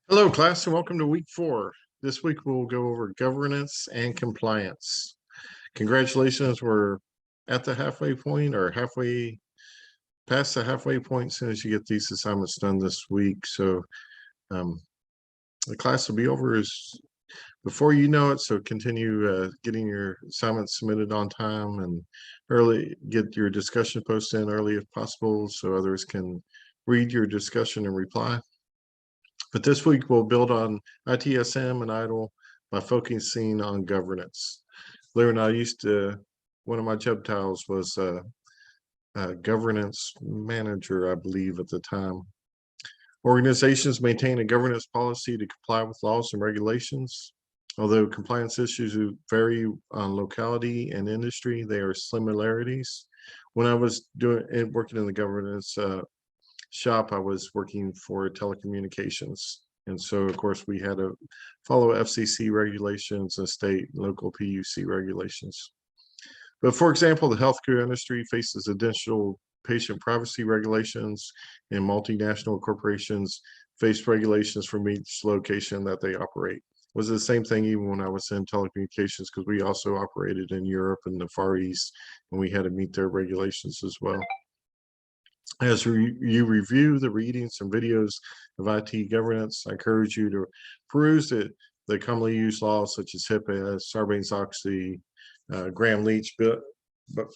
Hello, class, and welcome to week 4. This week we'll go over governance and compliance. Congratulations, we're at the halfway point or halfway past the halfway point as soon as you get these assignments done this week. So the class will be over before you know it. So continue getting your assignments submitted on time and early, get your discussion posted in early if possible so others can read your discussion and reply. But this week we'll build on ITSM and IDLE by focusing on governance. Believe it or not, one of my job titles was governance manager, I believe, at the time. Organizations maintain a governance policy to comply with laws and regulations. Although compliance issues vary on locality and industry, they are similarities. When I was working in the governance shop, I was working for telecommunications, and so of course we had to follow FCC regulations and state and local PUC regulations. But for example, the healthcare industry faces additional patient privacy regulations, and multinational corporations face regulations from each location that they operate. It was the same thing even when I was in telecommunications, because we also operated in Europe and the Far East, and we had to meet their regulations as well. As you review the readings and videos of IT governance, I encourage you to peruse the commonly used laws such as HIPAA, Sarbanes-Oxley, Graham-Leach,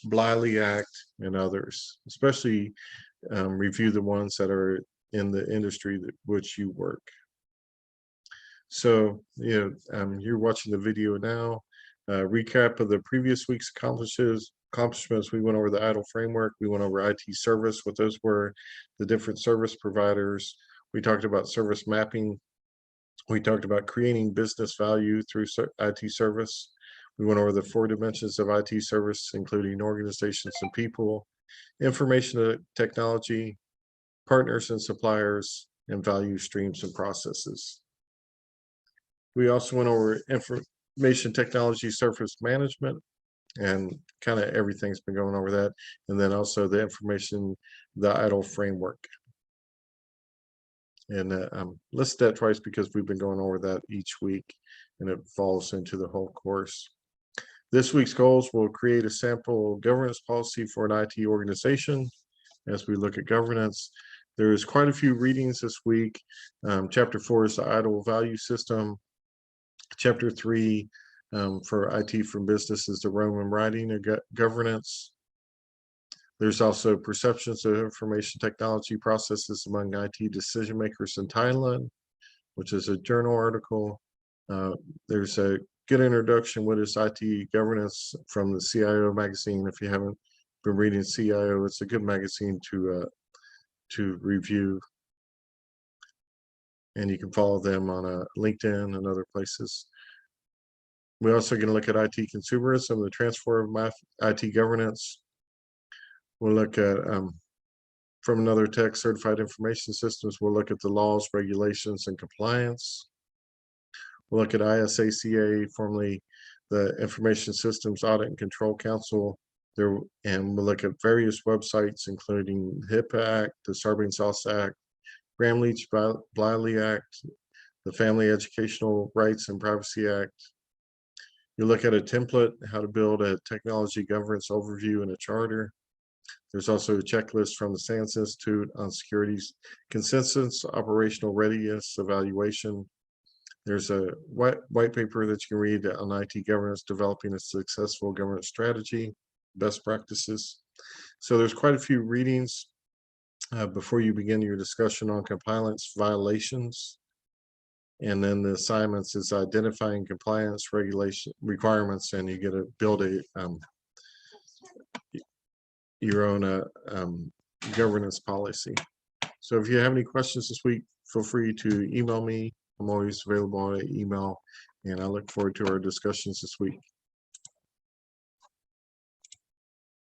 Bliley Act, and others. Especially review the ones that are in the industry which you work. So, you're watching the video now. Recap of the previous week's accomplishments. We went over the IDLE framework. We went over IT service, what those were, the different service providers. We talked about service mapping. We talked about creating business value through IT service. We went over the 4 dimensions of IT service, including organizations and people, information technology, partners and suppliers, and value streams and processes. We also went over information technology service management, and kind of everything's been going over that. And then also the IDLE framework. And list that twice because we've been going over that each week, and it falls into the whole course. This week's goals will create a sample governance policy for an IT organization. As we look at governance, there's quite a few readings this week. Chapter 4 is the IDLE value system. Chapter 3 for IT for business is the Roman writing of governance. There's also perceptions of information technology processes among IT decision makers in Thailand, which is a journal article. There's a good introduction, what is IT governance, from the CIO magazine. If you haven't been reading CIO, it's a good magazine to review. And you can follow them on LinkedIn and other places. We're also going to look at IT consumerism, the transfer of IT governance. We'll look at, from another text, certified information systems. We'll look at the laws, regulations, and compliance. We'll look at ISACA, formerly the Information Systems Audit and Control Council. And we'll look at various websites, including HIPAA Act, the Sarbanes-Oxley Act, Graham-Leach Bliley Act, the Family Educational Rights and Privacy Act. You look at a template, how to build a technology governance overview and a charter. There's also a checklist from the SANS Institute on securities consensus, operational readiness evaluation. There's a white paper that you can read on IT governance, developing a successful governance strategy, best practices. So there's quite a few readings before you begin your discussion on compliance violations. And then the assignments is identifying compliance regulation requirements, and you get to build your own governance policy. So if you have any questions this week, feel free to email me. I'm always available on email, and I look forward to our discussions this week.